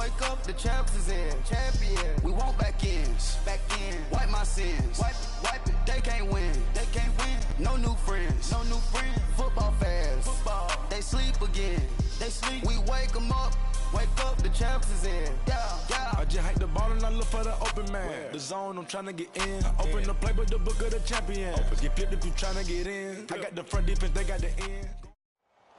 wake up, the champs is in. Champion. We want back ends. Back in. Wipe my sins. Wipe it. They can't win. They can't win. No new friends. No new friends. Football fans. Football. They sleep again. They sleep. We wake them up. Wake up, the champs is in. Yeah. I just hike the ball and I look for the open man. The zone, I'm trying to get in. Open the playbook, the book of the champion. Get flipped if you trying to get in. I got the front defense, they got the end.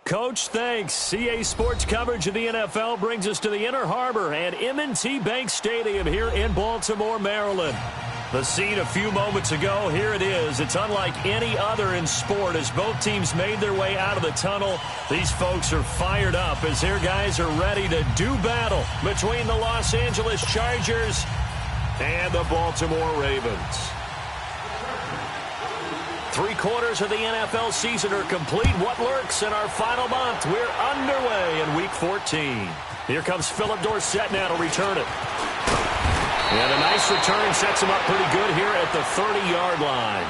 Coach, thanks. CA Sports coverage of the NFL brings us to the Inner Harbor and M&T Bank Stadium here in Baltimore, Maryland. The scene a few moments ago, here it is. It's unlike any other in sport as both teams made their way out of the tunnel. These folks are fired up as their guys are ready to do battle between the Los Angeles Chargers and the Baltimore Ravens. 3/4 of the NFL season are complete. What lurks in our final month? We're underway in Week 14. Here comes Philip Dorsett now to return it. And a nice return sets him up pretty good here at the 30-yard line.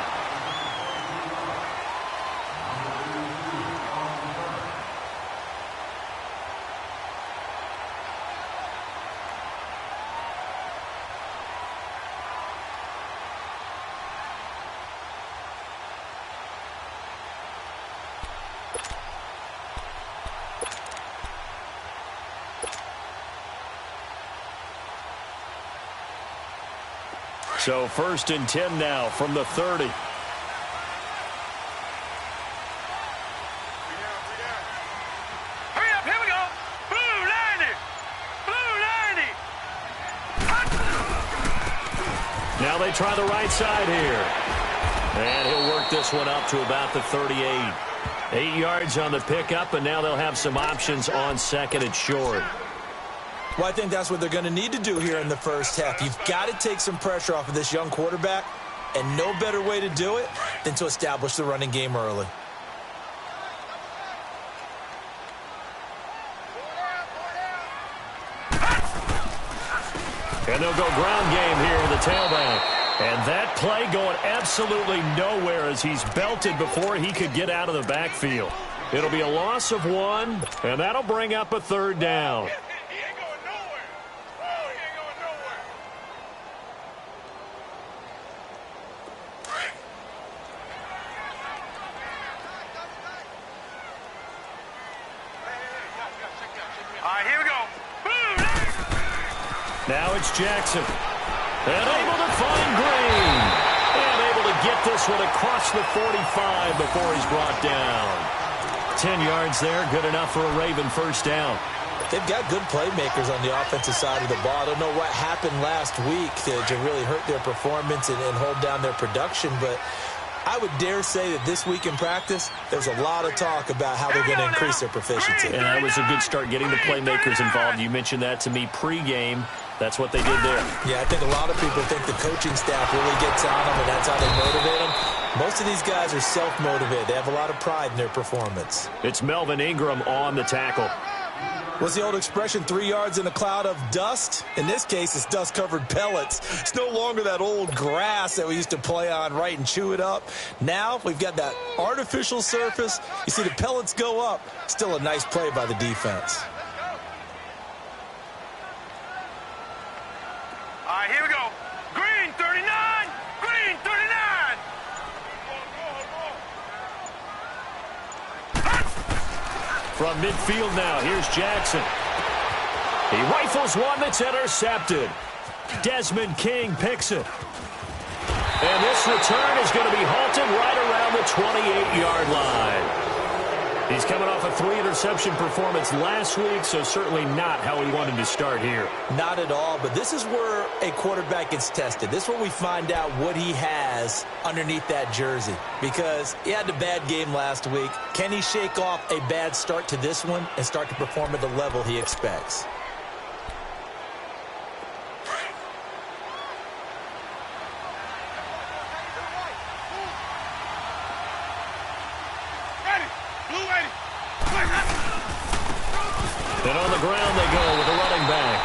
So 1st and 10 now from the 30. Here we go. Blue 90. Blue 90. Now they try the right side here. And he'll work this one up to about the 38. 8 yards on the pickup, and now they'll have some options on 2nd and short. Well, I think that's what they're going to need to do here in the first half. You've got to take some pressure off of this young quarterback, and no better way to do it than to establish the running game early. And they'll go ground game here with the tailback. And that play going absolutely nowhere as he's belted before he could get out of the backfield. It'll be a loss of 1, and that'll bring up a 3rd down. Now it's Jackson. And able to find Green. And able to get this one across the 45 before he's brought down. 10 yards there, good enough for a Raven first down. They've got good playmakers on the offensive side of the ball. I don't know what happened last week to really hurt their performance and hold down their production, but I would dare say that this week in practice, there's a lot of talk about how they're going to increase their proficiency. And that was a good start getting the playmakers involved. You mentioned that to me pregame. That's what they did there. Yeah, I think a lot of people think the coaching staff really gets on them, and that's how they motivate them. Most of these guys are self-motivated. They have a lot of pride in their performance. It's Melvin Ingram on the tackle. What's the old expression, 3 yards in a cloud of dust? In this case, it's dust-covered pellets. It's no longer that old grass that we used to play on, right, and chew it up. Now we've got that artificial surface. You see the pellets go up. Still a nice play by the defense. All right, here we go. Green 39. Green 39. From midfield now, here's Jackson. He rifles one that's intercepted. Desmond King picks it. And this return is going to be halted right around the 28-yard line. He's coming off a 3-interception performance last week, so certainly not how he wanted to start here. Not at all, but this is where a quarterback gets tested. This is where we find out what he has underneath that jersey, because he had a bad game last week. Can he shake off a bad start to this one and start to perform at the level he expects? And on the ground they go with a running back.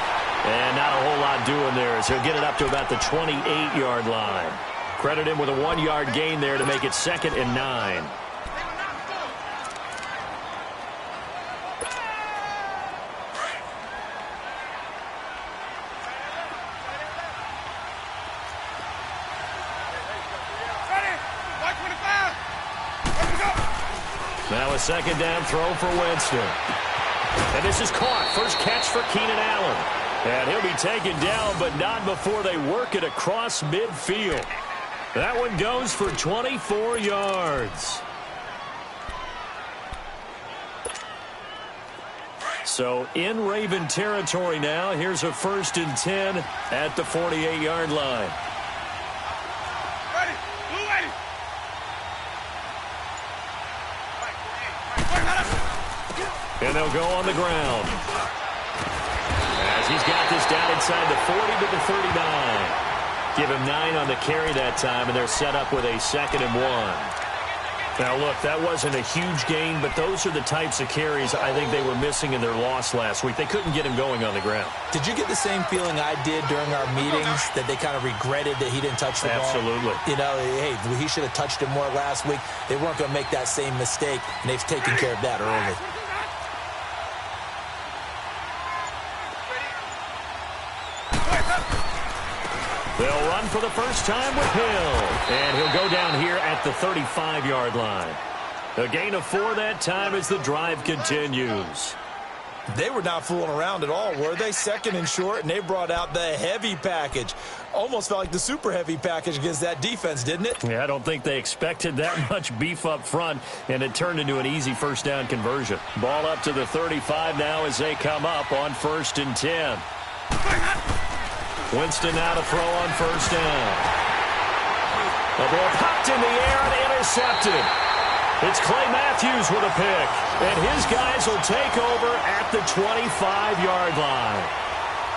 And not a whole lot doing there as he'll get it up to about the 28-yard line. Credit him with a 1-yard gain there to make it 2nd and 9. Now a second down throw for Winston. And this is caught. First catch for Keenan Allen. And he'll be taken down, but not before they work it across midfield. That one goes for 24 yards. So in Raven territory now. Here's a 1st and 10 at the 48-yard line. And they'll go on the ground. As he's got this down inside the 40 to the 39. Give him 9 on the carry that time, and they're set up with a 2nd and 1. Now, look, that wasn't a huge gain, but those are the types of carries I think they were missing in their loss last week. They couldn't get him going on the ground. Did you get the same feeling I did during our meetings, that they kind of regretted that he didn't touch the ball? Absolutely. You know, hey, he should have touched it more last week. They weren't going to make that same mistake, and they've taken care of that early. They'll run for the first time with Hill. And he'll go down here at the 35-yard line. A gain of 4 that time as the drive continues. They were not fooling around at all, were they? 2nd and short, and they brought out the heavy package. Almost felt like the super heavy package against that defense, didn't it? Yeah, I don't think they expected that much beef up front, and it turned into an easy first down conversion. Ball up to the 35 now as they come up on 1st and 10. Winston now to throw on 1st down. The ball popped in the air and intercepted. It's Clay Matthews with a pick, and his guys will take over at the 25-yard line.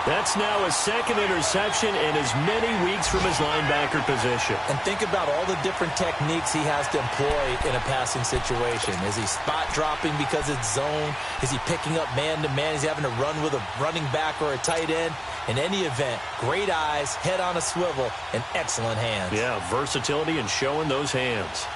That's now his 2nd interception in as many weeks from his linebacker position. And think about all the different techniques he has to employ in a passing situation. Is he spot dropping because it's zone? Is he picking up man-to-man? Is he having to run with a running back or a tight end? In any event, great eyes, head on a swivel, and excellent hands. Yeah, versatility and showing those hands.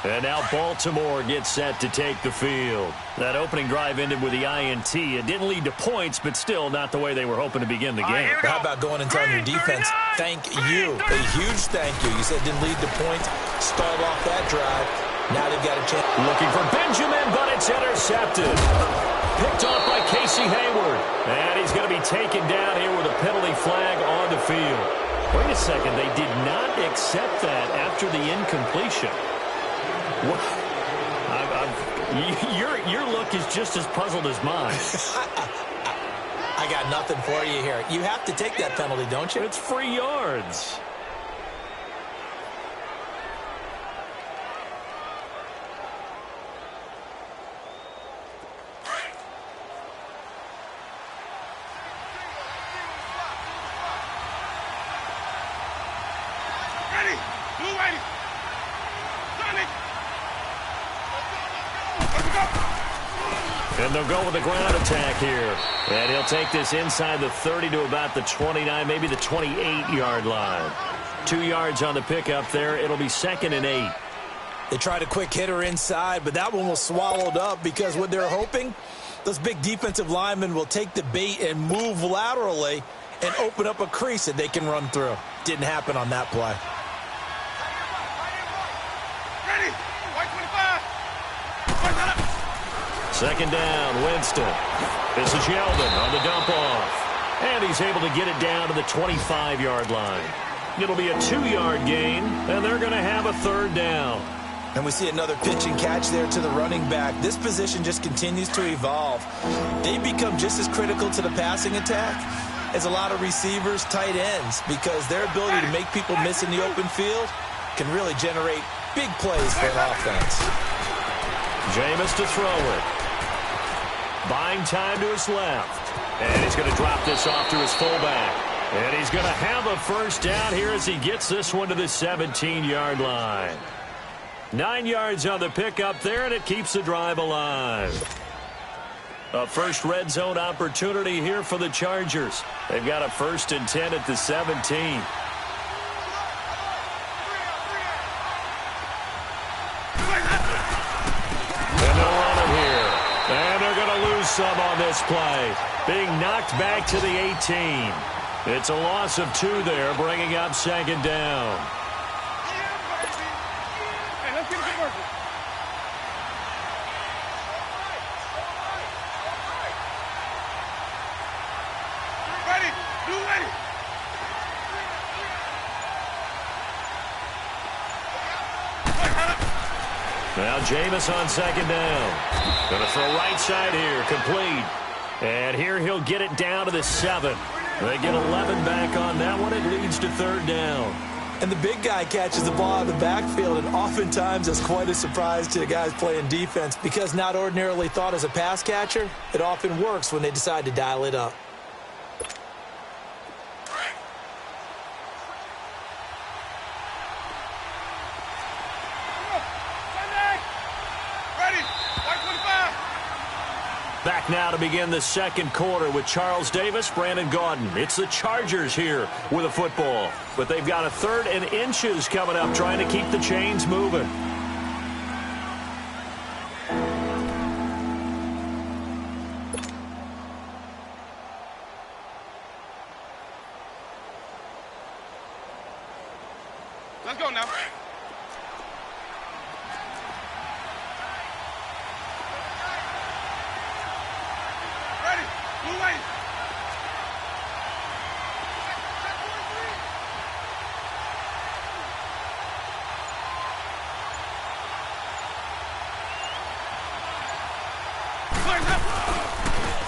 And now Baltimore gets set to take the field. That opening drive ended with the INT. It didn't lead to points, but still not the way they were hoping to begin the game. How about going and telling your defense, thank you, a huge thank you. You said it didn't lead to points, start off that drive. Now they've got a chance. Looking for Benjamin, but it's intercepted. Picked off by Casey Hayward. And he's going to be taken down here with a penalty flag on the field. Wait a second, they did not accept that after the incompletion. Your look is just as puzzled as mine. I got nothing for you here. You have to take that penalty, don't you? It's free yards. Ready? Blue ready. And they'll go with the ground attack here. And he'll take this inside the 30 to about the 29, maybe the 28-yard line. 2 yards on the pickup there. It'll be 2nd and 8. They tried a quick hitter inside, but that one was swallowed up because what they're hoping, those big defensive linemen will take the bait and move laterally and open up a crease that they can run through. Didn't happen on that play. Ready? White 25. 2nd down, Winston. This is Yeldon on the dump off. And he's able to get it down to the 25-yard line. It'll be a 2-yard gain, and they're going to have a 3rd down. And we see another pitch and catch there to the running back. This position just continues to evolve. They become just as critical to the passing attack as a lot of receivers, tight ends, because their ability to make people miss in the open field can really generate big plays for an offense. Jameis to throw it. Buying time to his left. And he's going to drop this off to his fullback. And he's going to have a 1st down here as he gets this one to the 17-yard line. 9 yards on the pickup there, and it keeps the drive alive. A first red zone opportunity here for the Chargers. They've got a 1st and 10 at the 17. And they'll run it here. And they're going to lose some on this play. Being knocked back to the 18. It's a loss of 2 there, bringing up 2nd down. Now Jameis on second down. Going to throw right side here, complete. And here he'll get it down to the 7. They get 11 back on that one. It leads to third down. And the big guy catches the ball out of the backfield, and oftentimes it's quite a surprise to the guys playing defense because not ordinarily thought as a pass catcher, it often works when they decide to dial it up. Back now to begin the second quarter with Charles Davis, Brandon Gaudin. It's the Chargers here with a football. But they've got a 3rd and inches coming up, trying to keep the chains moving. Let's go now.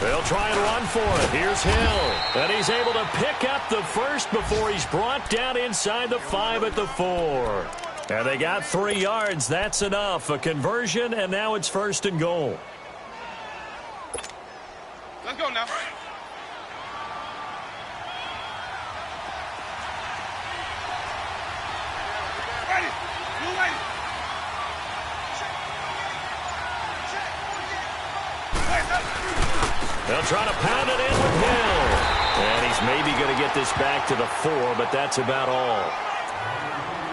They'll try and run for it. Here's Hill. And he's able to pick up the first before he's brought down inside the 5 at the 4. And they got 3 yards. That's enough. A conversion, and now it's 1st and goal. Let's go now. Ready. Move ready. They'll try to pound it in with Hill. And he's maybe going to get this back to the 4, but that's about all.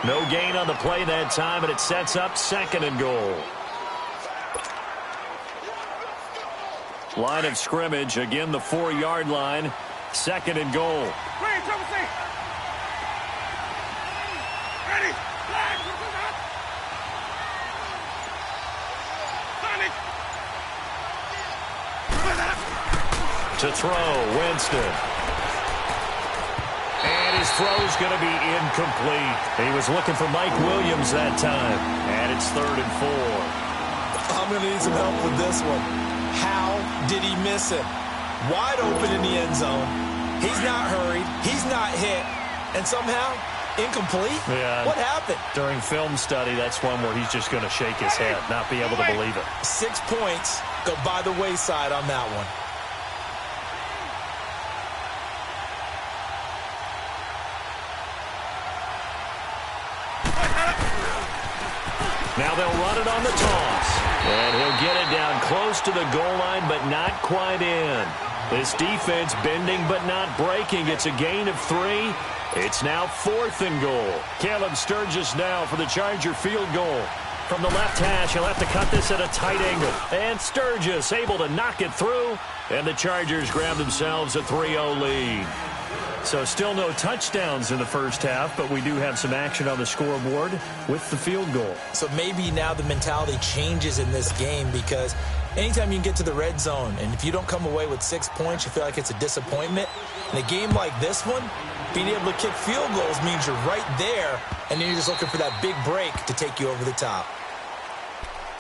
No gain on the play that time, and it sets up 2nd and goal. Line of scrimmage, again the 4-yard line. 2nd and goal. Ready, trouble safe. Ready. To throw, Winston. And his throw's going to be incomplete. He was looking for Mike Williams that time. And it's 3rd and 4. I'm going to need some help with this one. How did he miss it? Wide open in the end zone. He's not hurried. He's not hit. And somehow, incomplete? Yeah. What happened? During film study, that's one where he's just going to shake his head, not be able to believe it. 6 points go by the wayside on that one. Now they'll run it on the toss. And he'll get it down close to the goal line, but not quite in. This defense bending but not breaking. It's a gain of 3. It's now 4th and goal. Caleb Sturgis now for the Charger field goal. From the left hash, he'll have to cut this at a tight angle. And Sturgis able to knock it through. And the Chargers grab themselves a 3-0 lead. So still no touchdowns in the first half, but we do have some action on the scoreboard with the field goal. So maybe now the mentality changes in this game because anytime you can get to the red zone and if you don't come away with 6 points, you feel like it's a disappointment. In a game like this one, being able to kick field goals means you're right there, and then you're just looking for that big break to take you over the top.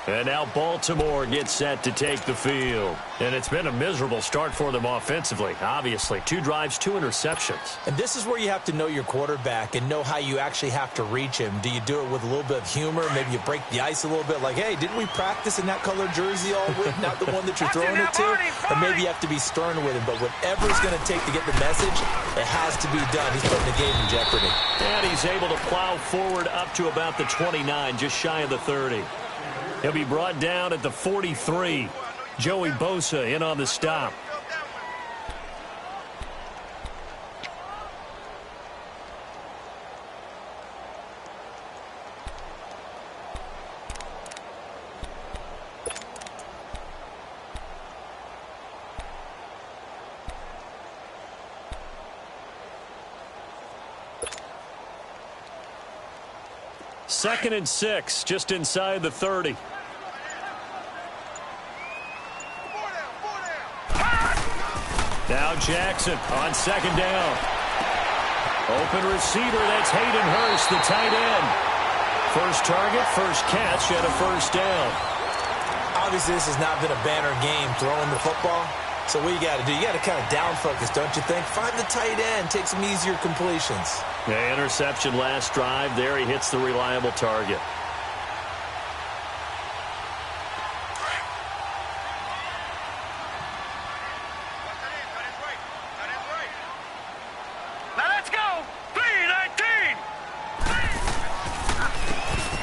And now Baltimore gets set to take the field. And it's been a miserable start for them offensively, obviously. 2 drives, 2 interceptions. And this is where you have to know your quarterback and know how you actually have to reach him. Do you do it with a little bit of humor? Maybe you break the ice a little bit like, hey, didn't we practice in that colored jersey all week? Not the one that you're throwing it to? Or maybe you have to be stern with him. But whatever it's going to take to get the message, it has to be done. He's putting the game in jeopardy. And he's able to plow forward up to about the 29, just shy of the 30. He'll be brought down at the 43. Joey Bosa in on the stop. Second and 6, just inside the 30. Now Jackson on second down. Open receiver, that's Hayden Hurst, the tight end. First target, first catch, and a first down. Obviously, this has not been a banner game throwing the football. So what you got to do, you got to kind of down focus, don't you think? Find the tight end, take some easier completions. Yeah, interception last drive. There he hits the reliable target.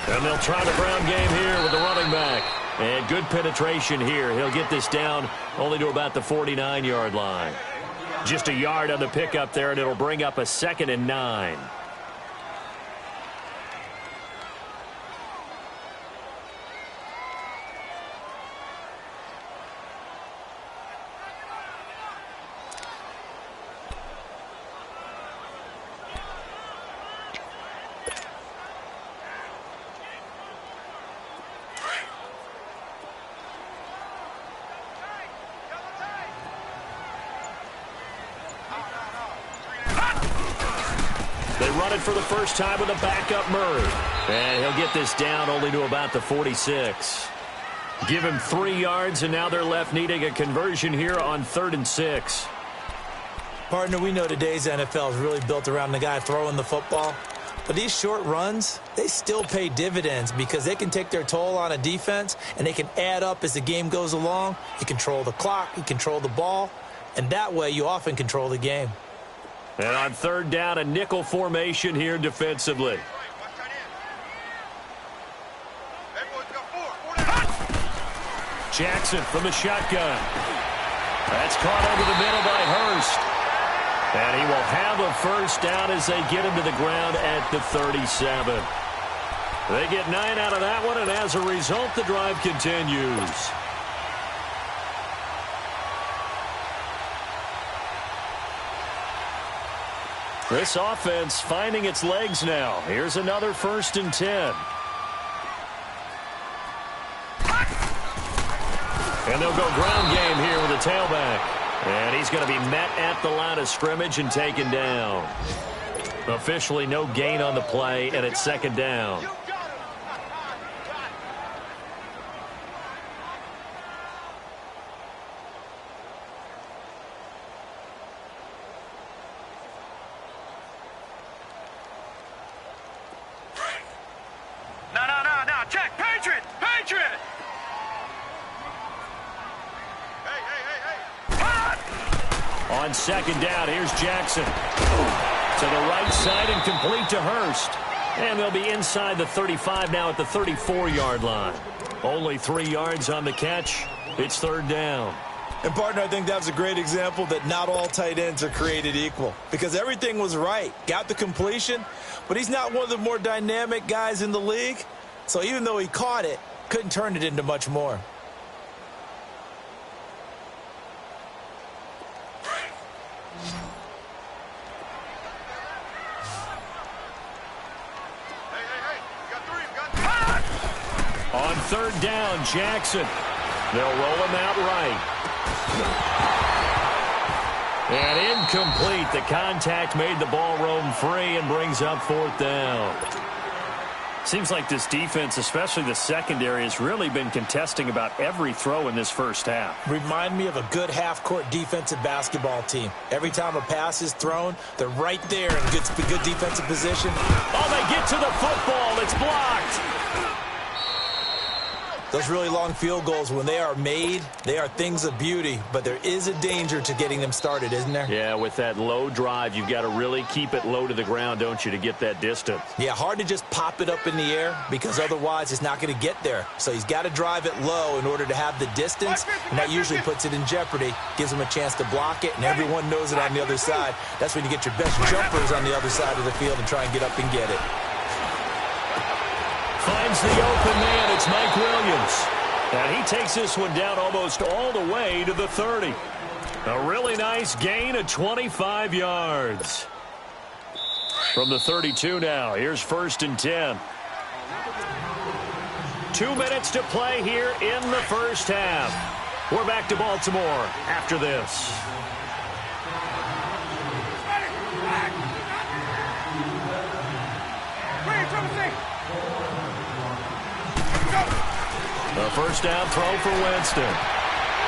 And they'll try the ground game here with the running back. And good penetration here. He'll get this down only to about the 49-yard line. Just a yard on the pickup there, and it'll bring up a 2nd and 9. For the first time with a backup Murray. And he'll get this down only to about the 46. Give him 3 yards, and now they're left needing a conversion here on 3rd and 6. Partner, we know today's NFL is really built around the guy throwing the football. But these short runs, they still pay dividends because they can take their toll on a defense, and they can add up as the game goes along. You control the clock, you control the ball, and that way you often control the game. And on 3rd down, a nickel formation here defensively. Jackson from the shotgun. That's caught over the middle by Hurst. And he will have a first down as they get him to the ground at the 37. They get 9 out of that one, and as a result, the drive continues. This offense finding its legs now. Here's another 1st and 10. And they'll go ground game here with a tailback. And he's going to be met at the line of scrimmage and taken down. Officially no gain on the play, and it's 2nd down. On 2nd down, here's Jackson. To the right side and complete to Hurst. And they'll be inside the 35 now at the 34-yard line. Only 3 yards on the catch. It's 3rd down. And, partner, I think that was a great example that not all tight ends are created equal. Because everything was right. Got the completion, but he's not one of the more dynamic guys in the league. So even though he caught it, couldn't turn it into much more. On 3rd down, Jackson. They'll roll him out right. And incomplete. The contact made the ball roam free and brings up 4th down. Seems like this defense, especially the secondary, has really been contesting about every throw in this first half. Remind me of a good half-court defensive basketball team. Every time a pass is thrown, they're right there in good defensive position. Oh, they get to the football. It's blocked. Those really long field goals, when they are made, they are things of beauty, but there is a danger to getting them started, isn't there? Yeah, with that low drive, you've got to really keep it low to the ground, don't you, to get that distance? Yeah, hard to just pop it up in the air because otherwise it's not going to get there. So he's got to drive it low in order to have the distance, and that usually puts it in jeopardy, gives him a chance to block it, and everyone knows it on the other side. That's when you get your best jumpers on the other side of the field and try and get up and get it. Finds the open man. It's Mike Williams. And he takes this one down almost all the way to the 30. A really nice gain of 25 yards. From the 32 now, here's 1st and 10. 2 minutes to play here in the first half. We're back to Baltimore after this. first down throw for Winston.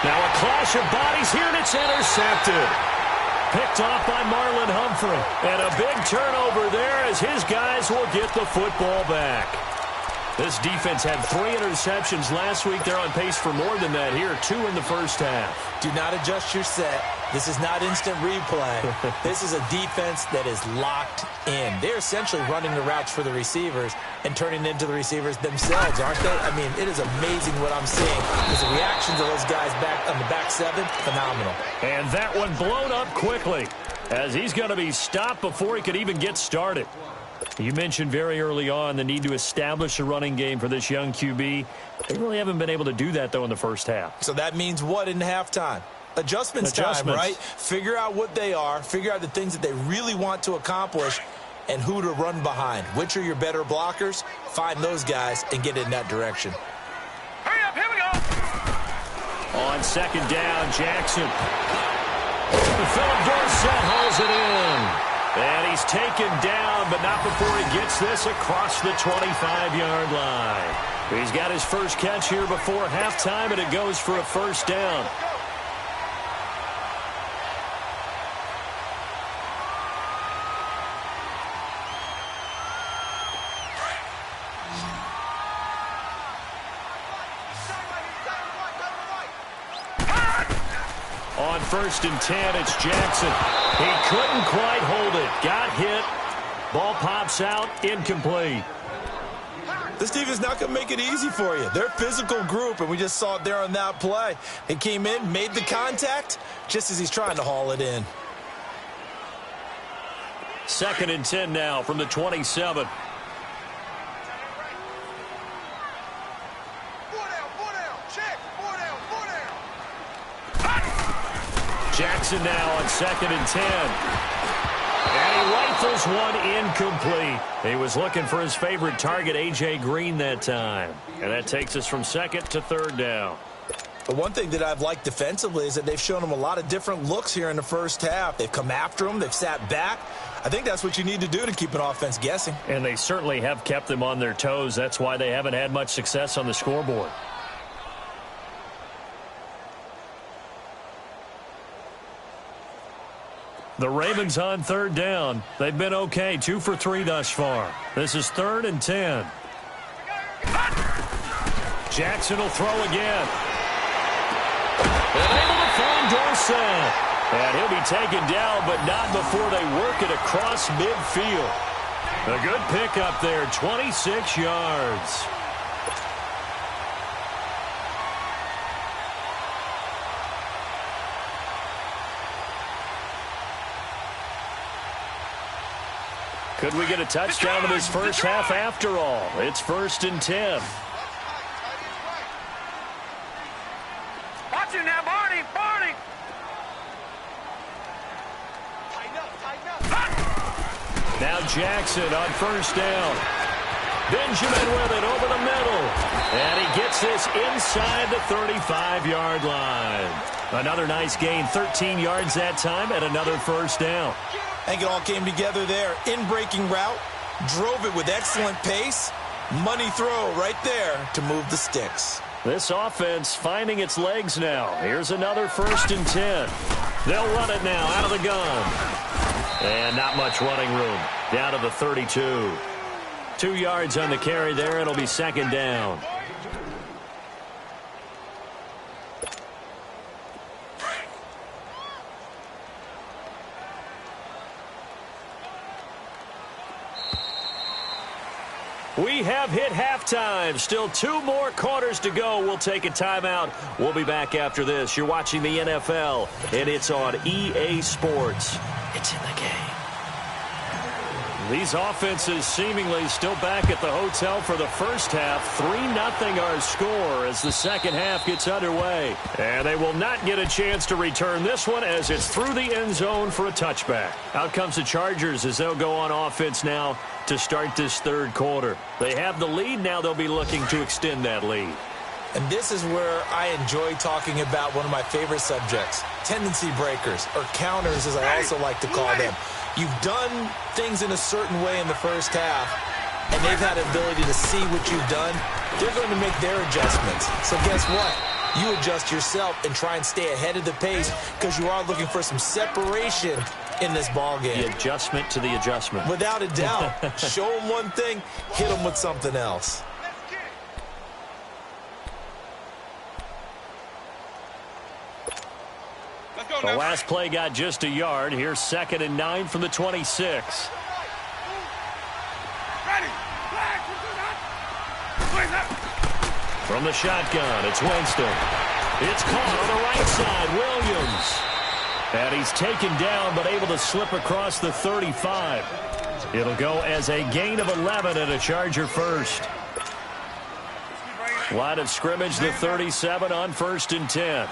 Now a clash of bodies here, and it's intercepted. Picked off by Marlon Humphrey. And a big turnover there as his guys will get the football back. This defense had 3 interceptions last week. They're on pace for more than that here, 2 in the first half. Do not adjust your set. This is not instant replay. This is a defense that is locked in. They're essentially running the routes for the receivers and turning into the receivers themselves, aren't they? I mean, it is amazing what I'm seeing. Because the reactions of those guys back on the back 7, phenomenal. And that one blown up quickly as he's going to be stopped before he could even get started. You mentioned very early on the need to establish a running game for this young QB. They really haven't been able to do that, though, in the first half. So that means what in halftime? Adjustments time, right? Figure out what they are. Figure out the things that they really want to accomplish and who to run behind. Which are your better blockers? Find those guys and get in that direction. Hurry up, here we go. On second down, Jackson. Philip Dorsett hauls it in. And he's taken down, but not before he gets this across the 25-yard line. He's got his first catch here before halftime, and it goes for a first down. On 1st and 10, it's Jackson. He couldn't quite hold it. Got hit. Ball pops out. Incomplete. This defense is not going to make it easy for you. They're a physical group, and we just saw it there on that play. He came in, made the contact, just as he's trying to haul it in. 2nd and 10 now from the 27. Jackson now on 2nd and 10. And he rifles one incomplete. He was looking for his favorite target, A.J. Green, that time. And that takes us from 2nd to 3rd down. But one thing that I've liked defensively is that they've shown him a lot of different looks here in the first half. They've come after him. They've sat back. I think that's what you need to do to keep an offense guessing. And they certainly have kept them on their toes. That's why they haven't had much success on the scoreboard. The Ravens on 3rd down. They've been okay, 2 for 3 thus far. This is 3rd and 10. Jackson will throw again. And able to find Dorsett. And he'll be taken down, but not before they work it across midfield. A good pickup there, 26 yards. Could we get a touchdown in this first half after all? It's 1st and 10. Watch it now, Barney, Barney. Now Jackson on 1st down. Benjamin with it over the middle. And he gets this inside the 35-yard line. Another nice gain, 13 yards that time, and another 1st down. I think it all came together there. In-breaking route, drove it with excellent pace. Money throw right there to move the sticks. This offense finding its legs now. Here's another 1st and 10. They'll run it now out of the gun. And not much running room. Down to the 32. 2 yards on the carry there. It'll be 2nd down. We have hit halftime. Still 2 more quarters to go. We'll take a timeout. We'll be back after this. You're watching the NFL, and it's on EA Sports. It's in the game. These offenses seemingly still back at the hotel for the first half. 3-0 our score as the second half gets underway. And they will not get a chance to return this one as it's through the end zone for a touchback. Out comes the Chargers as they'll go on offense now to start this 3rd quarter. They have the lead. Now they'll be looking to extend that lead. And this is where I enjoy talking about one of my favorite subjects, tendency breakers, or counters as I also like to call them. You've done things in a certain way in the first half. and they've had the ability to see what you've done, they're going to make their adjustments. So guess what? You adjust yourself and try and stay ahead of the pace because you are looking for some separation in this ball game. The adjustment to the adjustment. Without a doubt. Show them one thing, hit them with something else. The last play got just a yard. Here's 2nd and 9 from the 26. From the shotgun, it's Winston. It's caught on the right side, Williams. And he's taken down, but able to slip across the 35. It'll go as a gain of 11 and a Charger first. Line of scrimmage, the 37 on 1st and 10.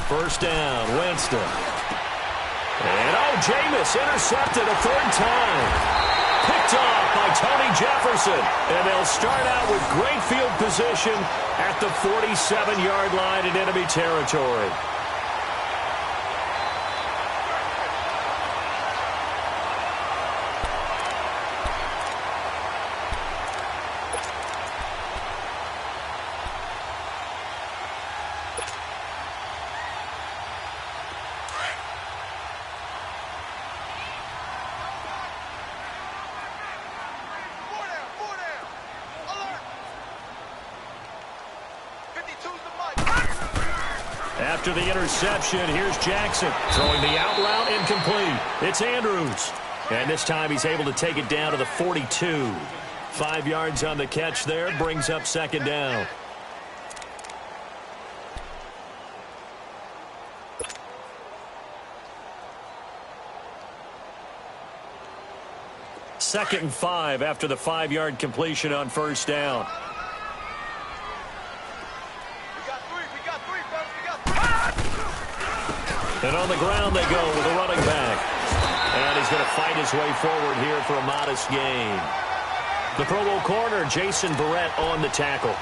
First down, Winston. And Jameis intercepted a 3rd time. Picked off by Tony Jefferson. And they'll start out with great field position at the 47-yard line in enemy territory. After the interception, here's Jackson throwing the out route incomplete. It's Andrews. And this time he's able to take it down to the 42. 5 yards on the catch there, brings up 2nd down. Second and 5 after the 5-yard completion on 1st down. And on the ground they go with a running back. And he's going to fight his way forward here for a modest gain. The Pro Bowl corner, Jason Barrett, on the tackle.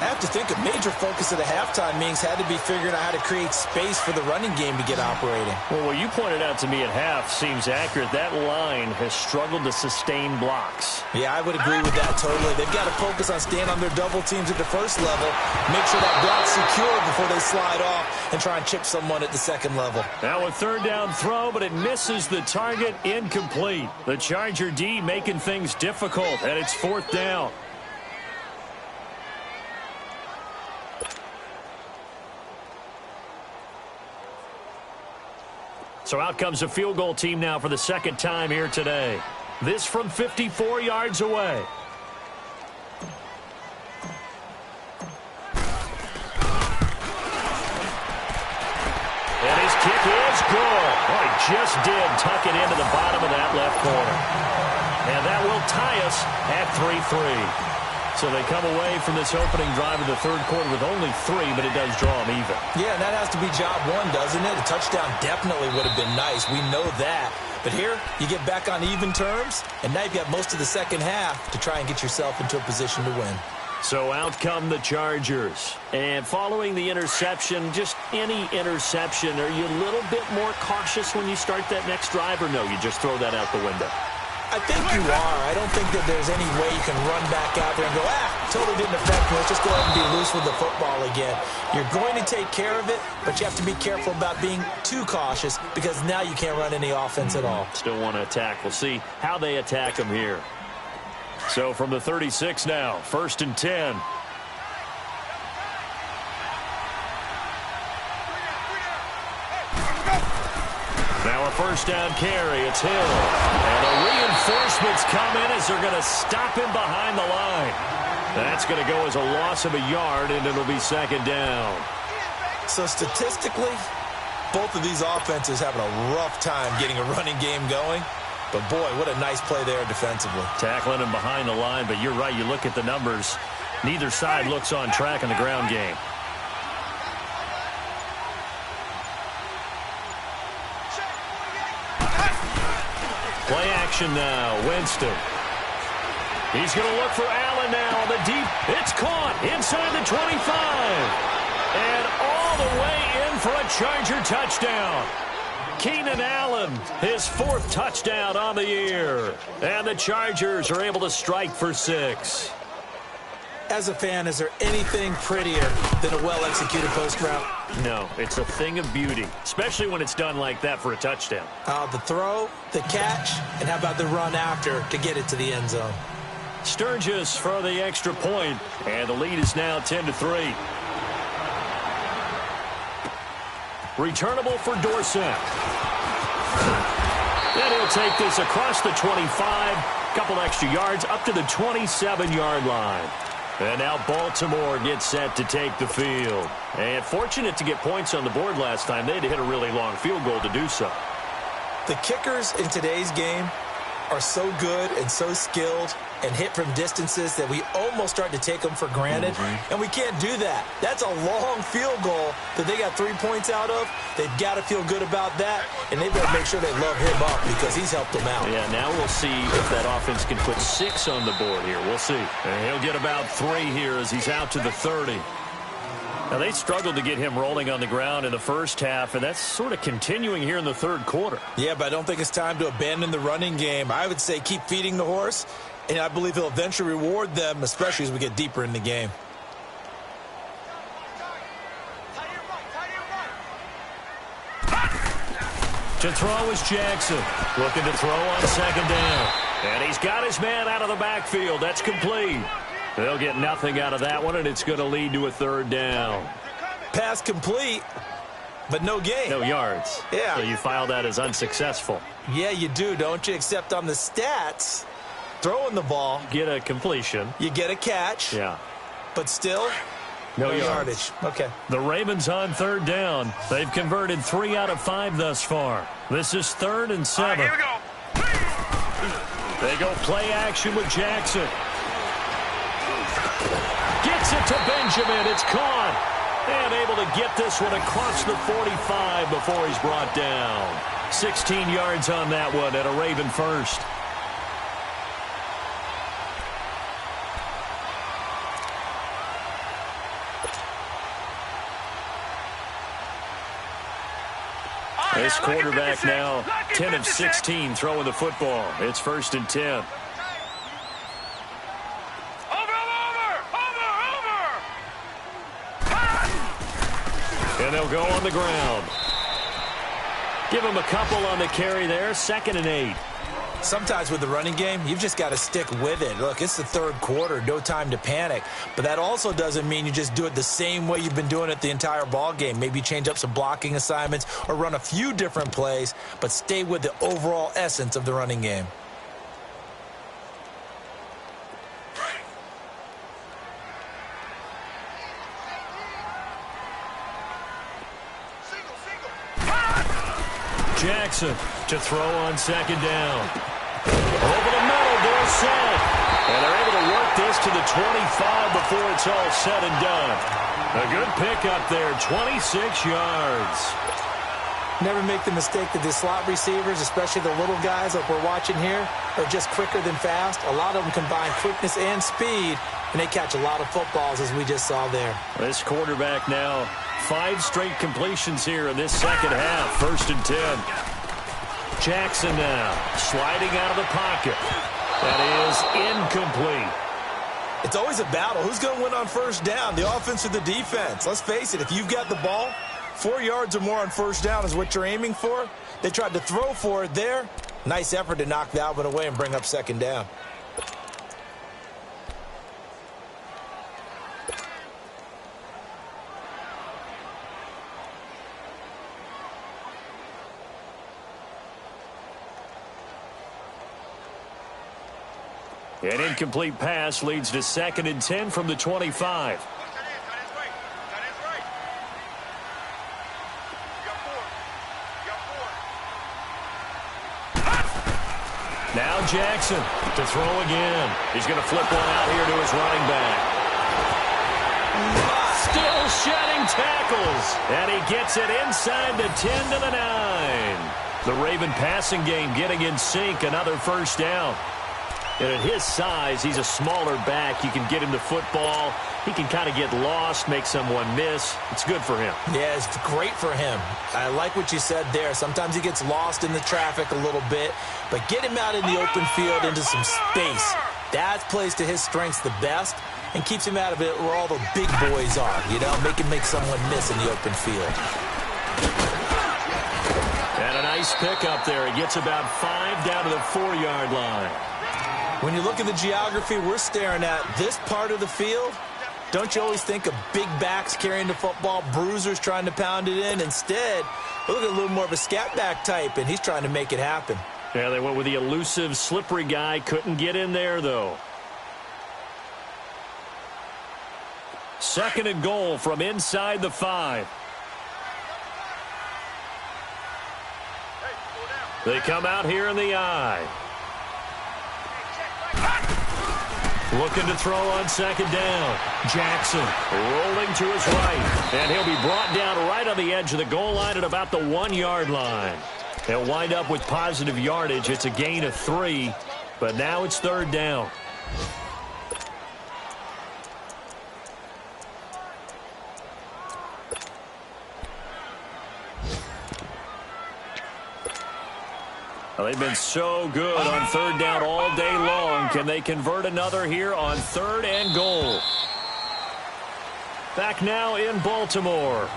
I have to think a major focus of the halftime meetings had to be figuring out how to create space for the running game to get operating. Well, what you pointed out to me at half seems accurate. That line has struggled to sustain blocks. Yeah, I would agree with that totally. They've got to focus on staying on their double teams at the first level, make sure that block's secure before they slide off and try and chip someone at the second level. Now a 3rd down throw, but it misses the target, incomplete. The Charger D making things difficult, and it's 4th down. So out comes a field goal team now for the 2nd time here today. This from 54 yards away. And his kick is good. Oh, he just did tuck it into the bottom of that left corner. And that will tie us at 3-3. So they come away from this opening drive of the 3rd quarter with only 3, but it does draw them even. Yeah, and that has to be job 1, doesn't it? A touchdown definitely would have been nice. We know that. But here, you get back on even terms, and now you've got most of the second half to try and get yourself into a position to win. So out come the Chargers. And following the interception, just any interception, are you a little bit more cautious when you start that next drive, or no, you just throw that out the window? I think you are. I don't think that there's any way you can run back out there and go, totally didn't affect me. Let's just go ahead and be loose with the football again. You're going to take care of it, but you have to be careful about being too cautious because now you can't run any offense at all. Still want to attack. We'll see how they attack them here. So from the 36 now, 1st and 10. Now a 1st down carry. It's Hill. And the reinforcements come in as they're going to stop him behind the line. That's going to go as a loss of a yard, and it'll be 2nd down. So statistically, both of these offenses having a rough time getting a running game going. But, boy, what a nice play there defensively. Tackling him behind the line, but you're right. You look at the numbers. Neither side looks on track in the ground game. Play action now. Winston. He's going to look for Allen now on the deep. It's caught inside the 25. And all the way in for a Charger touchdown. Keenan Allen, his 4th touchdown on the year. And the Chargers are able to strike for 6. As a fan, is there anything prettier than a well-executed post route? No, it's a thing of beauty, especially when it's done like that for a touchdown. The throw, the catch, and how about the run after to get it to the end zone? Sturgis for the extra point, and the lead is now 10-3. Returnable for Dorsett. And he'll take this across the 25, couple extra yards up to the 27-yard line. And now Baltimore gets set to take the field. And fortunate to get points on the board last time. They had to hit a really long field goal to do so. The kickers in today's game are so good and so skilled and hit from distances that we almost start to take them for granted. And we can't do that. That's a long field goal that they got 3 points out of. They've got to feel good about that, and they better make sure they love him up because he's helped them out. Yeah, now we'll see if that offense can put 6 on the board here. We'll see. And he'll get about 3 here as he's out to the 30. Now, they struggled to get him rolling on the ground in the first half, and that's sort of continuing here in the third quarter. Yeah, but I don't think it's time to abandon the running game. I would say keep feeding the horse, and I believe he'll eventually reward them, especially as we get deeper in the game. To throw is Jackson. Looking to throw on second down. And he's got his man out of the backfield. That's complete. They'll get nothing out of that one, and it's going to lead to a third down. Pass complete, but no gain. No yards. Yeah. So you file that as unsuccessful. Yeah, you do, don't you? Except on the stats, throwing the ball. Get a completion. You get a catch. Yeah. But still, no yardage. Okay. The Ravens on third down. They've converted 3 out of 5 thus far. This is 3rd and 7. All right, here we go. They go play action with Jackson. Gets it to Benjamin. It's caught. And able to get this one across the 45 before he's brought down. 16 yards on that one at a Raven first. This quarterback now 10 of 16 throwing the football. It's 1st and 10. And they'll go on the ground. Give him a couple on the carry there. 2nd and 8. Sometimes with the running game, you've just got to stick with it. Look, it's the third quarter, no time to panic. But that also doesn't mean you just do it the same way you've been doing it the entire ball game. Maybe change up some blocking assignments or run a few different plays, but stay with the overall essence of the running game. Jackson to throw on second down. Over the middle, Dorsett. And they're able to work this to the 25 before it's all said and done. A good pickup there, 26 yards. Never make the mistake that the slot receivers, especially the little guys like we're watching here, are just quicker than fast. A lot of them combine quickness and speed, and they catch a lot of footballs, as we just saw there. This quarterback now 5 straight completions here in this second half. 1st and 10. Jackson now sliding out of the pocket. That is incomplete. It's always a battle. Who's going to win on first down, the offense or the defense? Let's face it, if you've got the ball, 4 yards or more on first down is what you're aiming for. They tried to throw for it there. Nice effort to knock that one away and bring up second down. An incomplete pass leads to 2nd and 10 from the 25. Now Jackson to throw again. He's going to flip one out here to his running back. Still shedding tackles. And he gets it inside the 10 to the 9. The Raven passing game getting in sync. Another first down. And at his size, he's a smaller back. You can get him the football. He can kind of get lost, make someone miss. It's good for him. Yeah, it's great for him. I like what you said there. Sometimes he gets lost in the traffic a little bit, but get him out in the open field into some space. That plays to his strengths the best and keeps him out of it where all the big boys are, you know, make someone miss in the open field. And a nice pickup there. He gets about 5 down to the 4-yard line. When you look at the geography we're staring at, this part of the field, don't you always think of big backs carrying the football, bruisers trying to pound it in? Instead, we look at a little more of a scat back type, and he's trying to make it happen. Yeah, they went with the elusive, slippery guy. Couldn't get in there, though. 2nd and goal from inside the 5. They come out here in the I. Looking to throw on 2nd down. Jackson rolling to his right. And he'll be brought down right on the edge of the goal line at about the 1-yard line. They'll wind up with positive yardage. It's a gain of 3, but now it's 3rd down. Well, they've been so good on 3rd down all day long. Can they convert another here on 3rd and goal? Back now in Baltimore.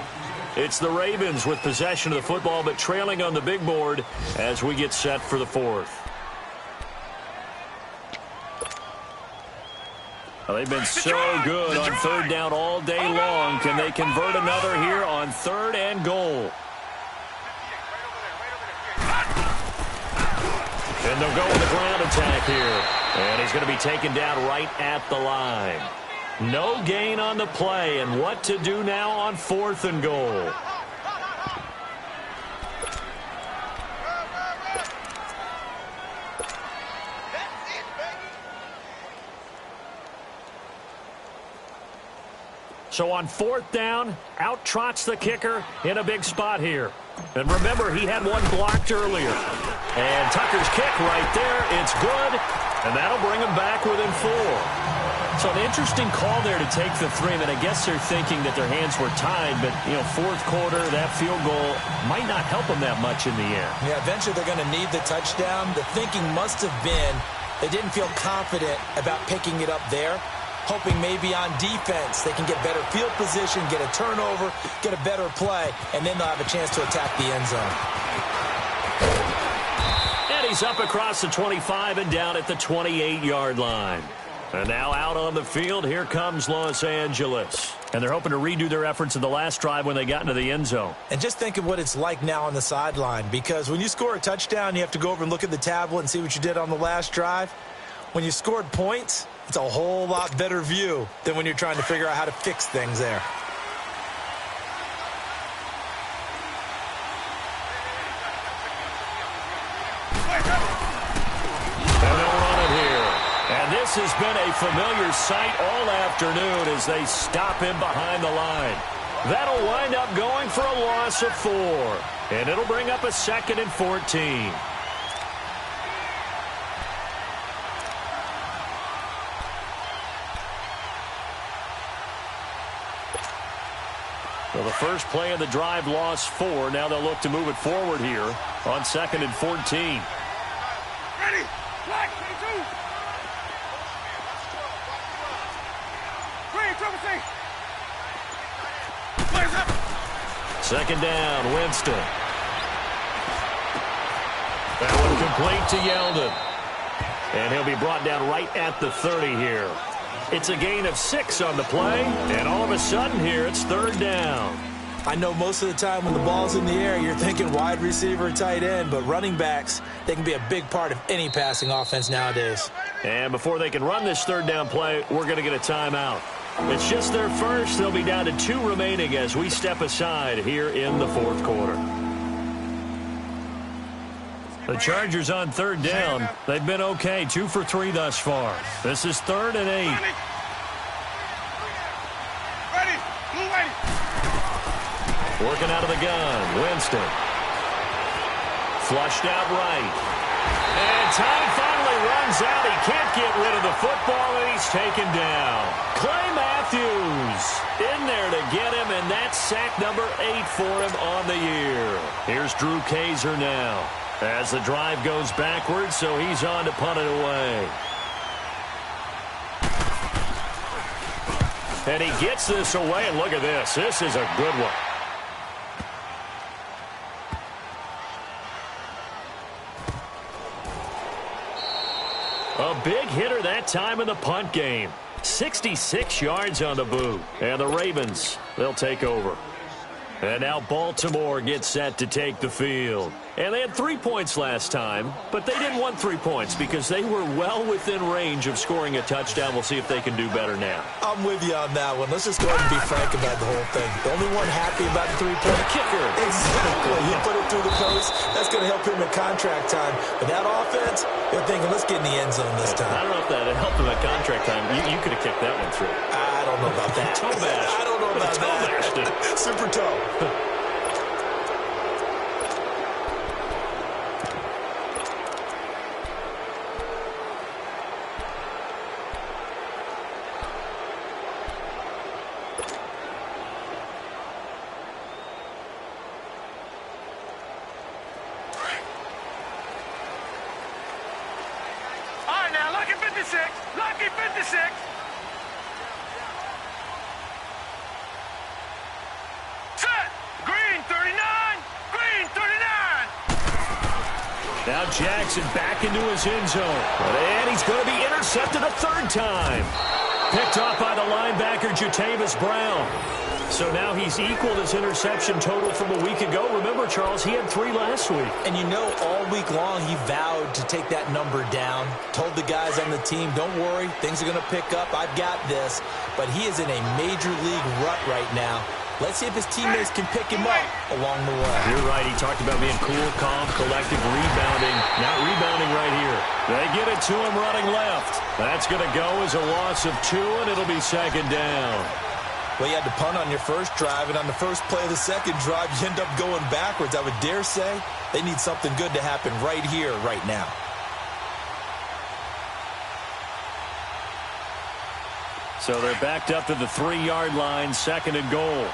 It's the Ravens with possession of the football, but trailing on the big board as we get set for the 4th. Well, they've been so good on 3rd down all day long. Can they convert another here on 3rd and goal? And they'll go with the ground attack here. And he's going to be taken down right at the line. No gain on the play. And what to do now on 4th and goal? So on 4th down, out trots the kicker in a big spot here. And remember, he had one blocked earlier. And Tucker's kick right there, it's good. And that'll bring him back within 4. So an interesting call there to take the 3. I mean, I guess they're thinking that their hands were tied, but, you know, 4th quarter, that field goal might not help them that much in the end. Yeah, eventually they're going to need the touchdown. The thinking must have been they didn't feel confident about picking it up there, hoping maybe on defense they can get better field position, get a turnover, get a better play, and then they'll have a chance to attack the end zone. And he's up across the 25 and down at the 28-yard line. And now out on the field, here comes Los Angeles. And they're hoping to redo their efforts in the last drive when they got into the end zone. And just think of what it's like now on the sideline, because when you score a touchdown, you have to go over and look at the tablet and see what you did on the last drive. When you scored points, it's a whole lot better view than when you're trying to figure out how to fix things there. And they'll run it here. And this has been a familiar sight all afternoon as they stop him behind the line. That'll wind up going for a loss of 4. And it'll bring up a 2nd and 14. Well, the first play of the drive lost 4. Now they'll look to move it forward here on 2nd and 14. Ready? Black, 22. Green, triple C. Players up. 2nd down, Winston. That one complete to Yeldon. And he'll be brought down right at the 30 here. It's a gain of 6 on the play, and all of a sudden here it's 3rd down. I know most of the time when the ball's in the air, you're thinking wide receiver, tight end, but running backs, they can be a big part of any passing offense nowadays. And before they can run this 3rd down play, we're going to get a timeout. It's just their first. They'll be down to 2 remaining as we step aside here in the 4th quarter. The Chargers on 3rd down. They've been okay, 2 for 3 thus far. This is 3rd and 8. Ready? Blue ready. Working out of the gun, Winston. Flushed out right. And time finally runs out. He can't get rid of the football, and he's taken down. Clay Matthews in there to get him, and that's sack number 8 for him on the year. Here's Drew Kaiser now as the drive goes backwards, so he's on to punt it away. And he gets this away, and look at this. This is a good one. A big hitter that time in the punt game. 66 yards on the boot. And the Ravens, they'll take over. And now Baltimore gets set to take the field. And they had 3 points last time, but they didn't want 3 points because they were well within range of scoring a touchdown. We'll see if they can do better now. I'm with you on that one. Let's just go ahead and be frank about the whole thing. The only one happy about the 3-point kicker. Exactly. He put it through the post. That's going to help him in contract time. But that offense, they're thinking, let's get in the end zone this time. I don't know if that helped him at contract time. You could have kicked that one through. I don't know about that. Toe bash. I don't know about toe that. Bashed it. Super toe. Lucky 56. Set. Green 39. Green 39. Now Jackson back into his end zone. And he's going to be intercepted a third time. Picked off by the linebacker, Jatavis Brown. So now he's equaled his interception total from a week ago. Remember, Charles, he had 3 last week. And you know, all week long he vowed to take that number down. Told the guys on the team, don't worry, things are going to pick up. I've got this. But he is in a major league rut right now. Let's see if his teammates can pick him up along the way. You're right. He talked about being cool, calm, collective, rebounding. Not rebounding right here. They get it to him running left. That's going to go as a loss of 2, and it'll be second down. Well, you had to punt on your first drive, and on the first play of the second drive, you end up going backwards. I would dare say they need something good to happen right here, right now. So they're backed up to the 3-yard line, second and goal.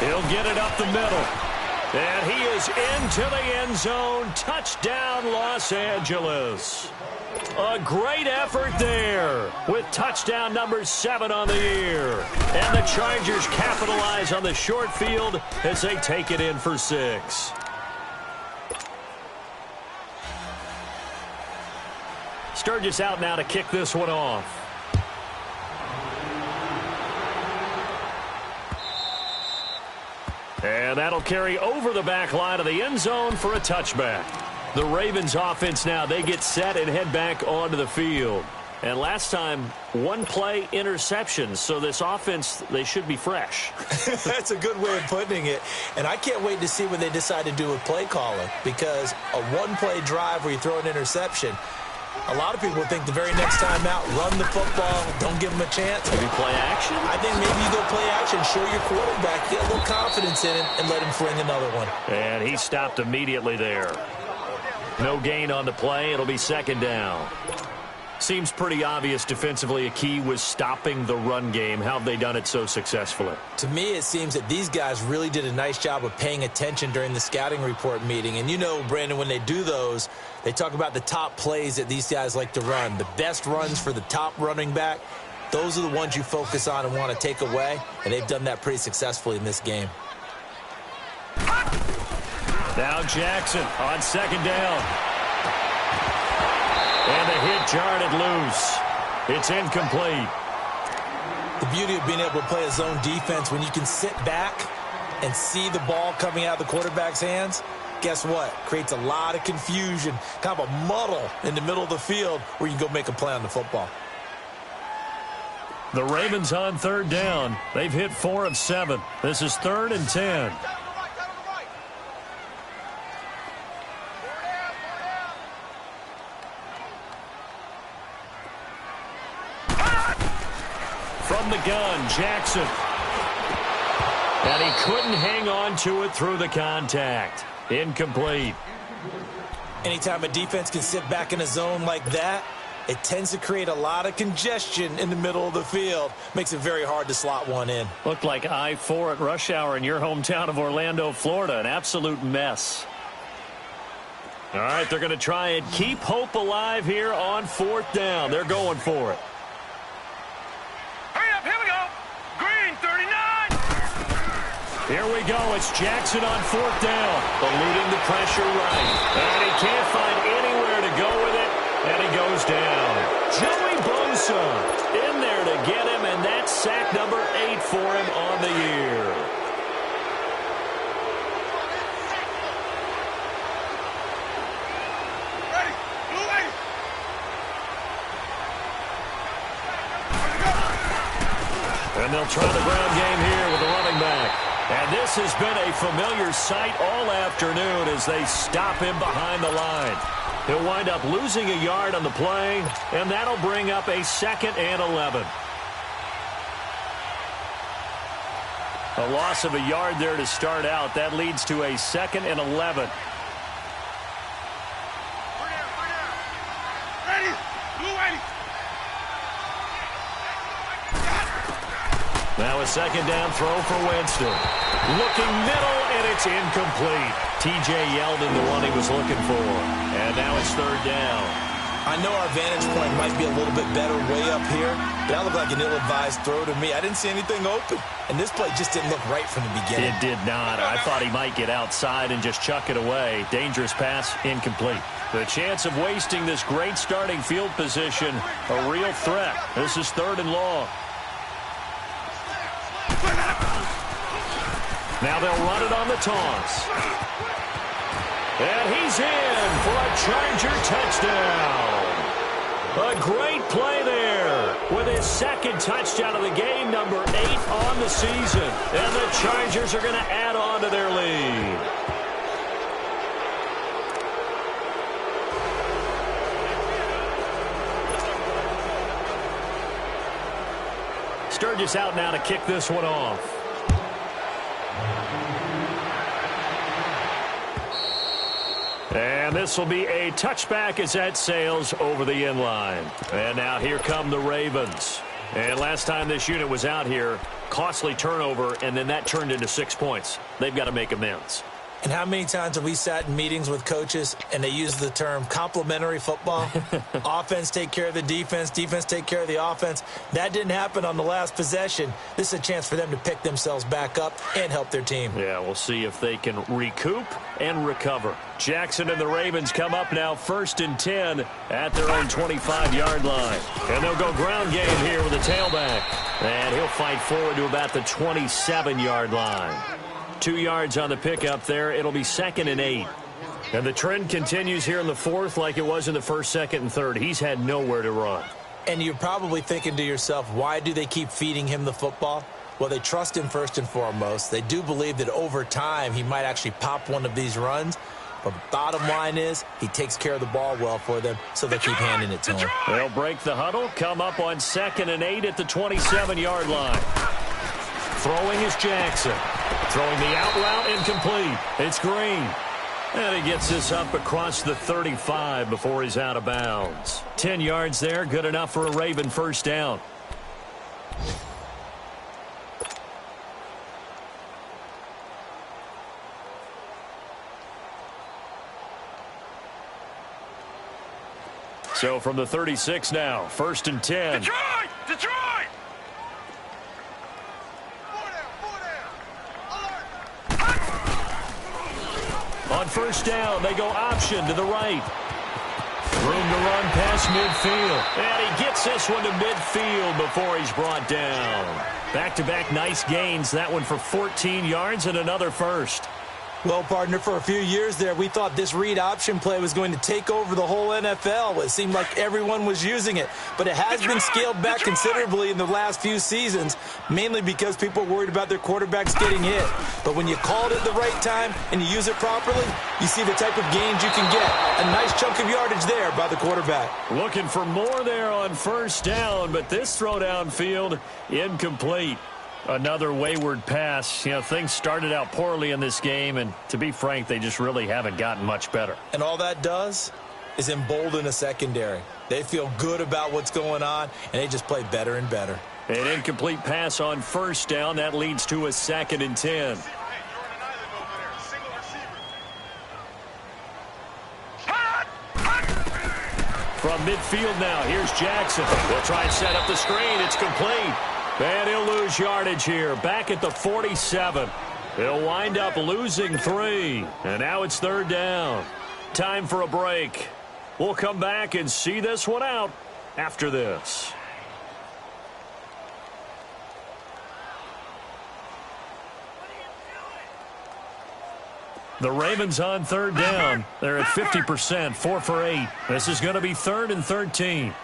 He'll get it up the middle. And he is into the end zone. Touchdown, Los Angeles. A great effort there with touchdown number 7 on the year. And the Chargers capitalize on the short field as they take it in for 6. Sturgis out now to kick this one off. And that'll carry over the back line of the end zone for a touchback. The Ravens offense now, they get set and head back onto the field. And last time, 1 play interceptions. So this offense, they should be fresh. That's a good way of putting it. And I can't wait to see what they decide to do with play calling. Because a 1-play drive where you throw an interception, a lot of people think the very next time out, run the football, don't give them a chance. Maybe play action? I think maybe you go play action, show your quarterback, get a little confidence in him, and let him fling another one. And he stopped immediately there. No gain on the play. It'll be second down. Seems pretty obvious defensively a key was stopping the run game. How have they done it so successfully? To me, it seems that these guys really did a nice job of paying attention during the scouting report meeting. And you know, Brandon, when they do those, they talk about the top plays that these guys like to run. The best runs for the top running back, those are the ones you focus on and want to take away. And they've done that pretty successfully in this game. Now Jackson on second down. And the hit jarred it loose. It's incomplete. The beauty of being able to play a zone defense when you can sit back and see the ball coming out of the quarterback's hands, guess what? Creates a lot of confusion, kind of a muddle in the middle of the field where you can go make a play on the football. The Ravens on third down. They've hit 4 of 7. This is 3rd and 10. From the gun, Jackson. And he couldn't hang on to it through the contact. Incomplete. Anytime a defense can sit back in a zone like that, it tends to create a lot of congestion in the middle of the field. Makes it very hard to slot one in. Looked like I-4 at rush hour in your hometown of Orlando, Florida. An absolute mess. All right, they're going to try and keep hope alive here on 4th down. They're going for it. Hurry up, here we go. Green, 39. Here we go. It's Jackson on 4th down. Eluding the pressure right. And he can't find anywhere to go with it. And he goes down. Joey Bosa in there to get him, and that's sack number 8 for him on the year. Ready, blue lady. And they'll try the ground game here with the running back. And this has been a familiar sight all afternoon as they stop him behind the line. He'll wind up losing a yard on the play, and that'll bring up a 2nd and 11. A loss of a yard there to start out. That leads to a 2nd and 11. Ready, blue lady. Now a 2nd down throw for Winston. Looking middle, and it's incomplete. T.J. Yeldon, the one he was looking for. And now it's 3rd down. I know our vantage point might be a little bit better way up here, but that looked like an ill-advised throw to me. I didn't see anything open, and this play just didn't look right from the beginning. It did not. I thought he might get outside and just chuck it away. Dangerous pass, incomplete. The chance of wasting this great starting field position, a real threat. This is 3rd and long. Now they'll run it on the toss. And he's in for a Charger touchdown. A great play there with his 2nd touchdown of the game, number 8 on the season. And the Chargers are going to add on to their lead. Sturgis out now to kick this one off. And this will be a touchback as that sails over the end line. And now here come the Ravens. And last time this unit was out here, costly turnover, and then that turned into 6 points. They've got to make amends. And how many times have we sat in meetings with coaches and they use the term complementary football? Offense take care of the defense, defense take care of the offense. That didn't happen on the last possession. This is a chance for them to pick themselves back up and help their team. Yeah, we'll see if they can recoup and recover. Jackson and the Ravens come up now 1st and 10 at their own 25-yard line. And they'll go ground game here with a tailback. And he'll fight forward to about the 27-yard line. 2 yards on the pickup there. It'll be 2nd and 8. And the trend continues here in the 4th like it was in the 1st, 2nd, and 3rd. He's had nowhere to run. And you're probably thinking to yourself, why do they keep feeding him the football? Well, they trust him first and foremost. They do believe that over time he might actually pop one of these runs. But the bottom line is he takes care of the ball well for them, so they keep handing it to him. They'll break the huddle, come up on 2nd and 8 at the 27-yard line. Throwing is Jackson. Throwing the out route, incomplete. It's Green. And he gets this up across the 35 before he's out of bounds. 10 yards there, good enough for a Raven 1st down. So from the 36 now, 1st and 10. Detroit! Detroit! On 1st down, they go option to the right. Room to run past midfield. And he gets this one to midfield before he's brought down. Back-to-back nice gains. That one for 14 yards and another 1st. Well, partner, for a few years there, we thought this read option play was going to take over the whole NFL. It seemed like everyone was using it, but it has been scaled back considerably in the last few seasons, mainly because people are worried about their quarterbacks getting hit. But when you call it at the right time and you use it properly, you see the type of gains you can get. A nice chunk of yardage there by the quarterback. Looking for more there on 1st down, but this throw downfield incomplete. Another wayward pass. You know, things started out poorly in this game, and to be frank, they just really haven't gotten much better. And all that does is embolden a secondary. They feel good about what's going on, and they just play better and better. An incomplete pass on first down. That leads to a 2nd and 10. From midfield now, here's Jackson. We'll try and set up the screen. It's complete. And he'll lose yardage here. Back at the 47. He'll wind up losing 3. And now it's 3rd down. Time for a break. We'll come back and see this one out after this. The Ravens on 3rd down. They're at 50%, 4 for 8. This is going to be 3rd and 13.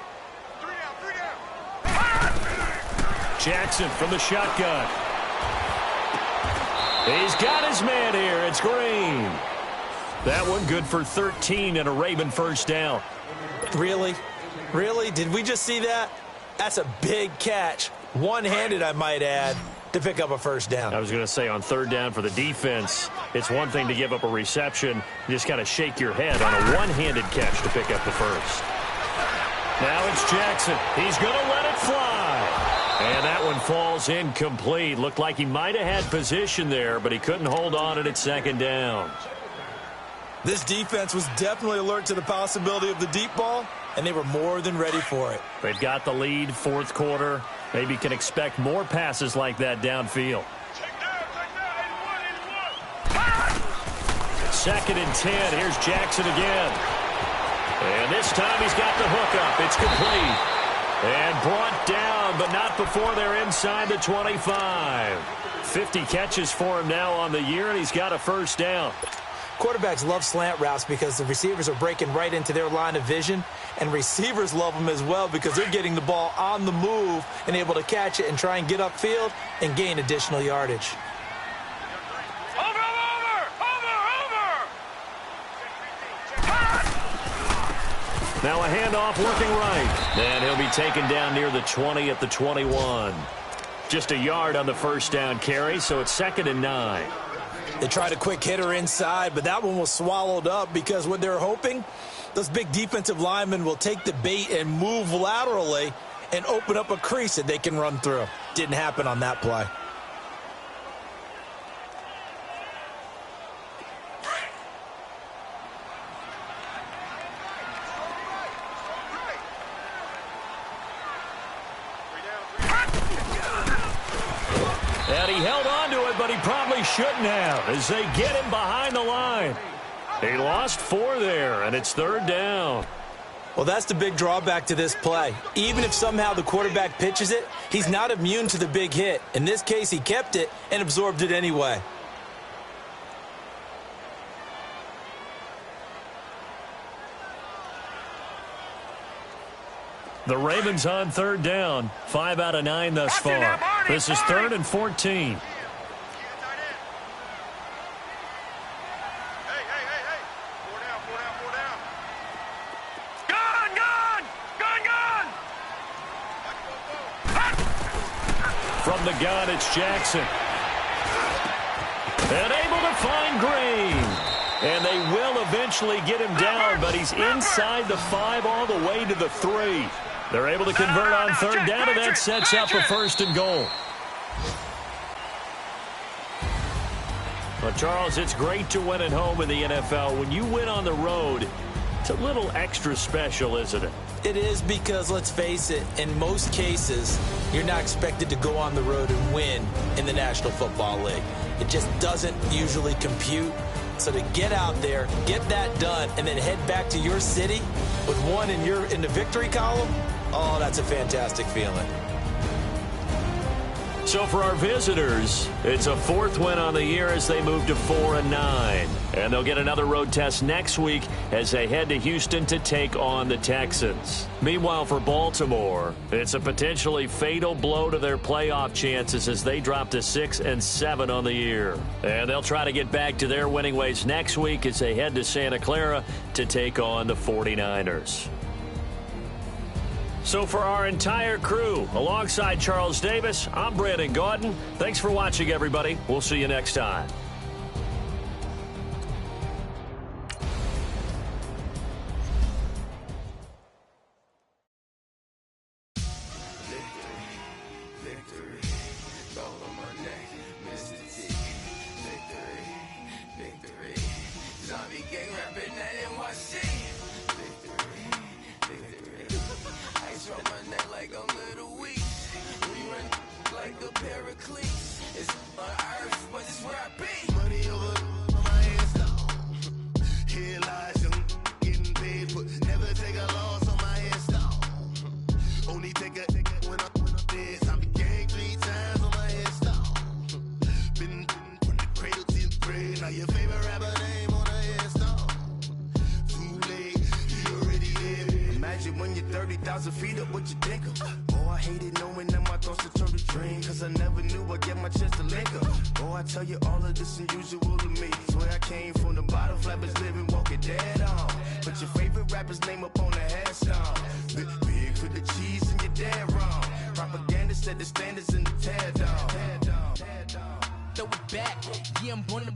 Jackson from the shotgun. He's got his man here. It's Green. That one good for 13 and a Raven first down. Really? Really? Did we just see that? That's a big catch. One-handed, I might add, to pick up a first down. I was going to say on 3rd down for the defense, it's one thing to give up a reception. You just kind of shake your head on a one-handed catch to pick up the first. Now it's Jackson. He's going to let it fly. And that one falls incomplete. Looked like he might have had position there, but he couldn't hold on it at 2nd down. This defense was definitely alert to the possibility of the deep ball, and they were more than ready for it. They've got the lead, 4th quarter. Maybe can expect more passes like that downfield. 2nd and 10. Here's Jackson again. And this time he's got the hook up. It's complete. And brought down, but not before they're inside the 25. 50 catches for him now on the year, and he's got a first down. Quarterbacks love slant routes because the receivers are breaking right into their line of vision, and receivers love them as well because they're getting the ball on the move and able to catch it and try and get upfield and gain additional yardage. Now a handoff working right. And he'll be taken down near the 20 at the 21. Just a yard on the first down carry, so it's 2nd and 9. They tried a quick hitter inside, but that one was swallowed up because what they're hoping, those big defensive linemen will take the bait and move laterally and open up a crease that they can run through. Didn't happen on that play. And he held on to it, but he probably shouldn't have as they get him behind the line. He lost 4 there, and it's 3rd down. Well, that's the big drawback to this play. Even if somehow the quarterback pitches it, he's not immune to the big hit. In this case, he kept it and absorbed it anyway. The Ravens on 3rd down. 5 out of 9 thus far. This is 3rd and 14. From the gun, it's Jackson. And able to find Green. And they will eventually get him down, but he's inside the 5 all the way to the 3. They're able to convert on 3rd down, and that sets up a 1st and goal. Well, Charles, it's great to win at home in the NFL. When you win on the road, it's a little extra special, isn't it? It is because, let's face it, in most cases, you're not expected to go on the road and win in the National Football League. It just doesn't usually compute. So to get out there, get that done, and then head back to your city with one in the victory column, oh, that's a fantastic feeling. So for our visitors, it's a 4th win on the year as they move to 4 and 9. And they'll get another road test next week as they head to Houston to take on the Texans. Meanwhile, for Baltimore, it's a potentially fatal blow to their playoff chances as they drop to 6 and 7 on the year. And they'll try to get back to their winning ways next week as they head to Santa Clara to take on the 49ers. So for our entire crew, alongside Charles Davis, I'm Brandon Gaudin. Thanks for watching, everybody. We'll see you next time. When you're 30,000 feet up, what you think of? Oh, I hated knowing that my thoughts would turn to dream, cause I never knew I'd get my chance to link up. Oh, I tell you all of this unusual to me. Swear I came from the bottom, flappers living, walking dead on. Put your favorite rapper's name up on the headstone. Big for the cheese and you're dead wrong. Propaganda set the standards in the tear down. Throw it back, yeah, I'm born to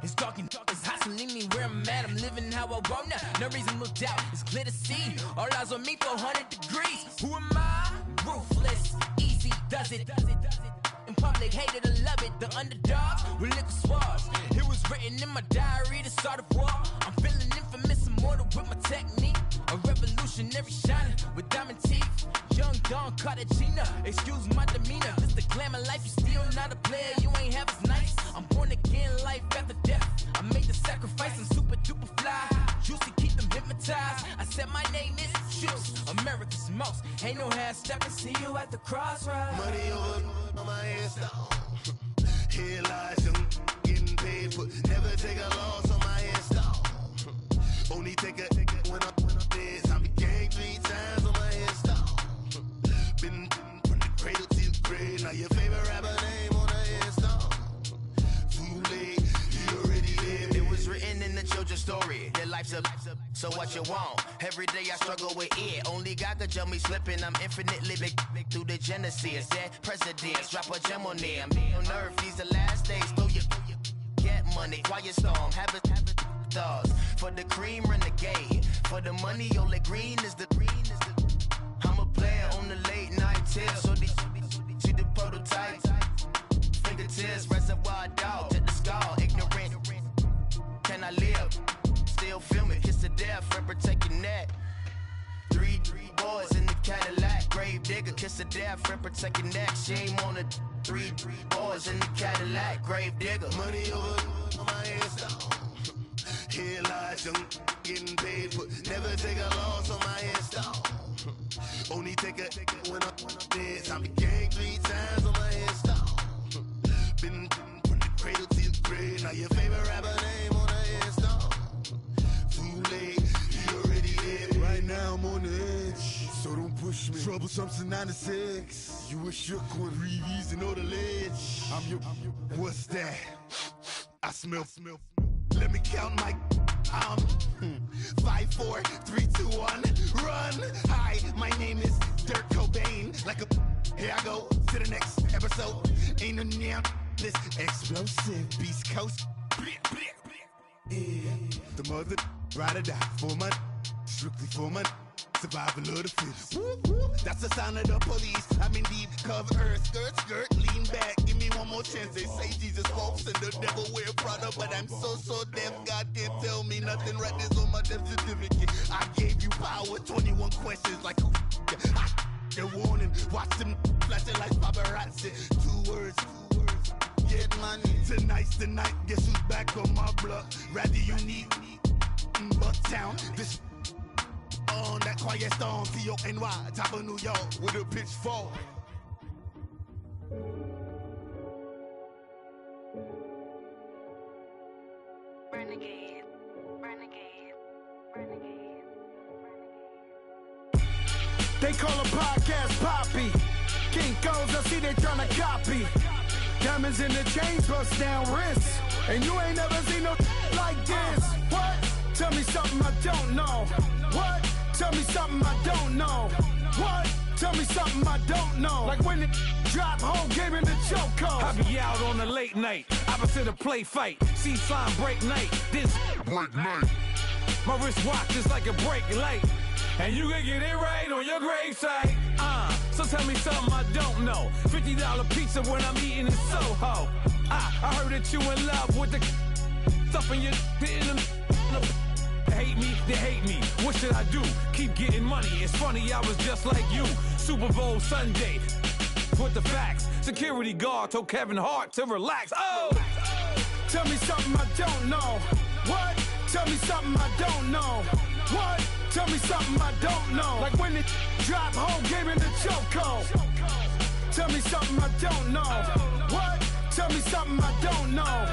it's talking, it's hustling me where I'm at. I'm living how I want now. No reason to doubt, it's clear to see. All eyes on me, 400 degrees. Who am I? Ruthless, easy, does it. In public, hated or love it. The underdogs with liquor swabs. It was written in my diary, the start of war. I'm feeling infamous, immortal with my technique. A revolutionary shining with diamond teeth. Young Don Cartagena, excuse my demeanor. This the glamour life, you still not a player, you ain't half as nice. I'm born again, life after death. I made the sacrifice, I'm super duper fly. Juicy, keep them hypnotized. I said my name is Juice, America's most. Ain't no half stepping, see you at the crossroads. Money over on my headstone. Here lies young, getting paid, but never take a loss on my headstone. Only take a when I'm dead. I be gang 3 times on my headstone. Been from the cradle to the grave. Now your favorite rapper name on the headstone. Too late, you already lived. It was written in the children's story. Their life's up, so what you want? Every day I struggle with it. Only God could jump me slipping. I'm infinitely big through the genesis. Dead presidents, drop a gem on them. On earth, these the last days. Throw your get money. Quiet storm, have it stars. For the cream, renegade. For the money, only green is the I'm a player on the late night tips. So these see the prototype. Fingertips, reservoir dog, to the skull. Ignorant. Can I live? Still film it. Kiss to death, friend, protect your neck. 3 boys in the Cadillac. Grave digger, kiss to death, friend, protect your neck. Shame on the 3 boys in the Cadillac. Grave digger. Money over on my headstone. Here lies young, getting paid, but never take a loss on my headstone. Only take a when I'm dead. I be gang 3 times on my headstone. Been from the cradle to the grave. Now your favorite rapper name on the headstone. Too late, you already lived. Right now I'm on the edge, so don't push me. Troublesome to 96. You a shook one, Reeves and all the ledge. I'm your. What's that? I smell. Let me count my 5, 4, 3, 2, 1, run. Hi, my name is Dirk Cobain. Like a here I go to the next episode. Ain't no damn this explosive Beast Coast. Yeah. The mother ride or die for my strictly for my survival of the fittest. That's the sound of the police. I'm indeed cover skirt, lean back. Give me one more chance. They say Jesus walks and the devil wear Prada, but I'm so deaf. God can't tell me nothing. Right there's on my death certificate. I gave you power. 21 questions like who? They're warning. Watch them flashing like paparazzi. 2 words. Get money. Tonight's the night. Guess who's back on my block? Rather unique. Bucktown. This. On that quiet storm, T-O-N-Y, top of New York, with a pitchfork. Renegade. They call a podcast Poppy. King goes, I see they tryna copy. Diamonds in the chains, bust down wrists. And you ain't never seen no like this. What? Tell me something I don't know. What? Tell me something I don't know. What? Tell me something I don't know. Like when it drop home, game in the chokehold. I be out on a late night, opposite a play fight. See sign break night, this break night. My wristwatch is like a brake light, and you can get it right on your gravesite. So tell me something I don't know. $50 pizza when I'm eating in Soho. I heard that you in love with the stuff in your hitting them. They hate me, they hate me. What should I do? Keep getting money. It's funny, I was just like you. Super Bowl Sunday with the facts. Security guard told Kevin Hart to relax. Oh! Tell me something I don't know. What? Tell me something I don't know. What? Tell me something I don't know. Like when it drop home, game in the chokehold. Tell me something I don't know. What? Tell me something I don't know.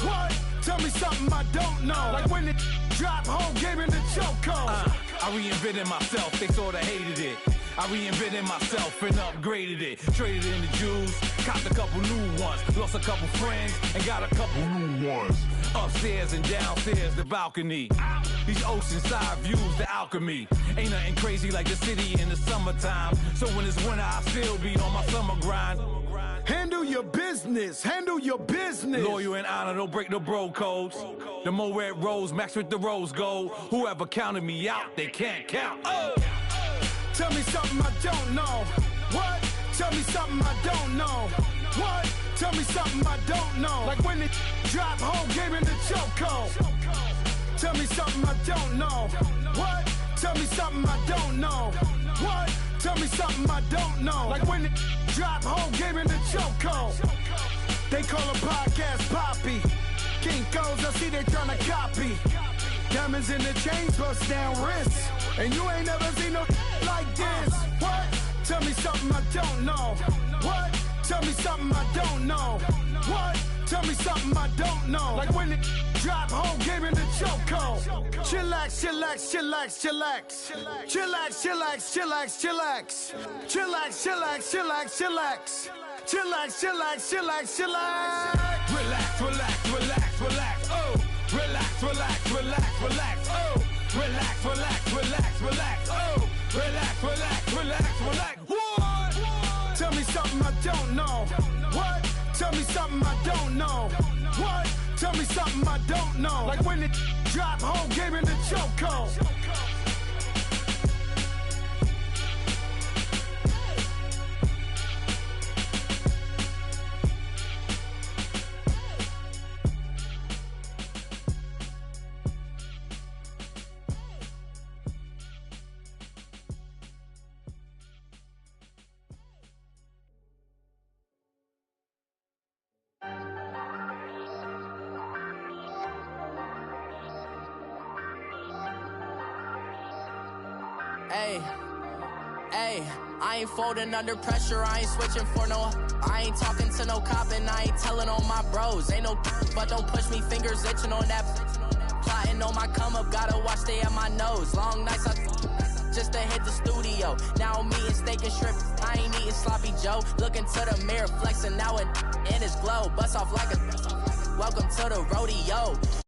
What? Tell me something I don't know. Like when it drop home, game in the chokehold. I reinvented myself, they sorta hated it. I reinvented myself and upgraded it. Traded in the Jews, copped a couple new ones. Lost a couple friends and got a couple new ones. Upstairs and downstairs, the balcony. These oceanside views, the alchemy. Ain't nothing crazy like the city in the summertime. So when it's winter, I still be on my summer grind. Handle your business, handle your business. Loyal and honor, don't break the bro codes. The more red rose, max with the rose gold. Whoever counted me out, they can't count. Oh! Tell me something I don't know. What? Tell me something I don't know. What? Tell me something I don't know. Like when it drop home, game in the chokehold. Tell me something I don't know. What? Tell me something I don't know. What? Tell me something I don't know. Like when it drop home, game in the chokehold. They call a podcast Poppy. Kinkos, I see they tryna copy. Diamonds in the chains, bust down wrists. And you ain't never seen no like this. What? Tell me something I don't know. What? Tell me something I don't know. What? Tell me something I don't know. Like when it drop home, game in the chokehold. Chillax, chillax, chillax, chillax. Chillax, chillax, chillax, chillax. Chillax, chillax, chillax, chillax. Chillax, chillax, chillax, chillax. Relax, relax, relax, relax. Oh! Relax, relax, relax, relax. Oh! Relax, relax, relax, relax. Oh! Relax, relax, relax, relax. What? Tell me something I don't know. What? Tell me something I don't know. What? Tell me something I don't know. Like when it drop home, game in the chokehold. Hey, I ain't folding under pressure, I ain't switching for no. I ain't talking to no cop and I ain't telling on my bros. Ain't no but don't push me, fingers itching on that. Plotting on my come up, gotta watch stay at my nose. Long nights I just to hit the studio. Now I'm eating steak and shrimp, I ain't eating sloppy Joe. Looking to the mirror, flexing now in his glow. Bust off like a welcome to the rodeo.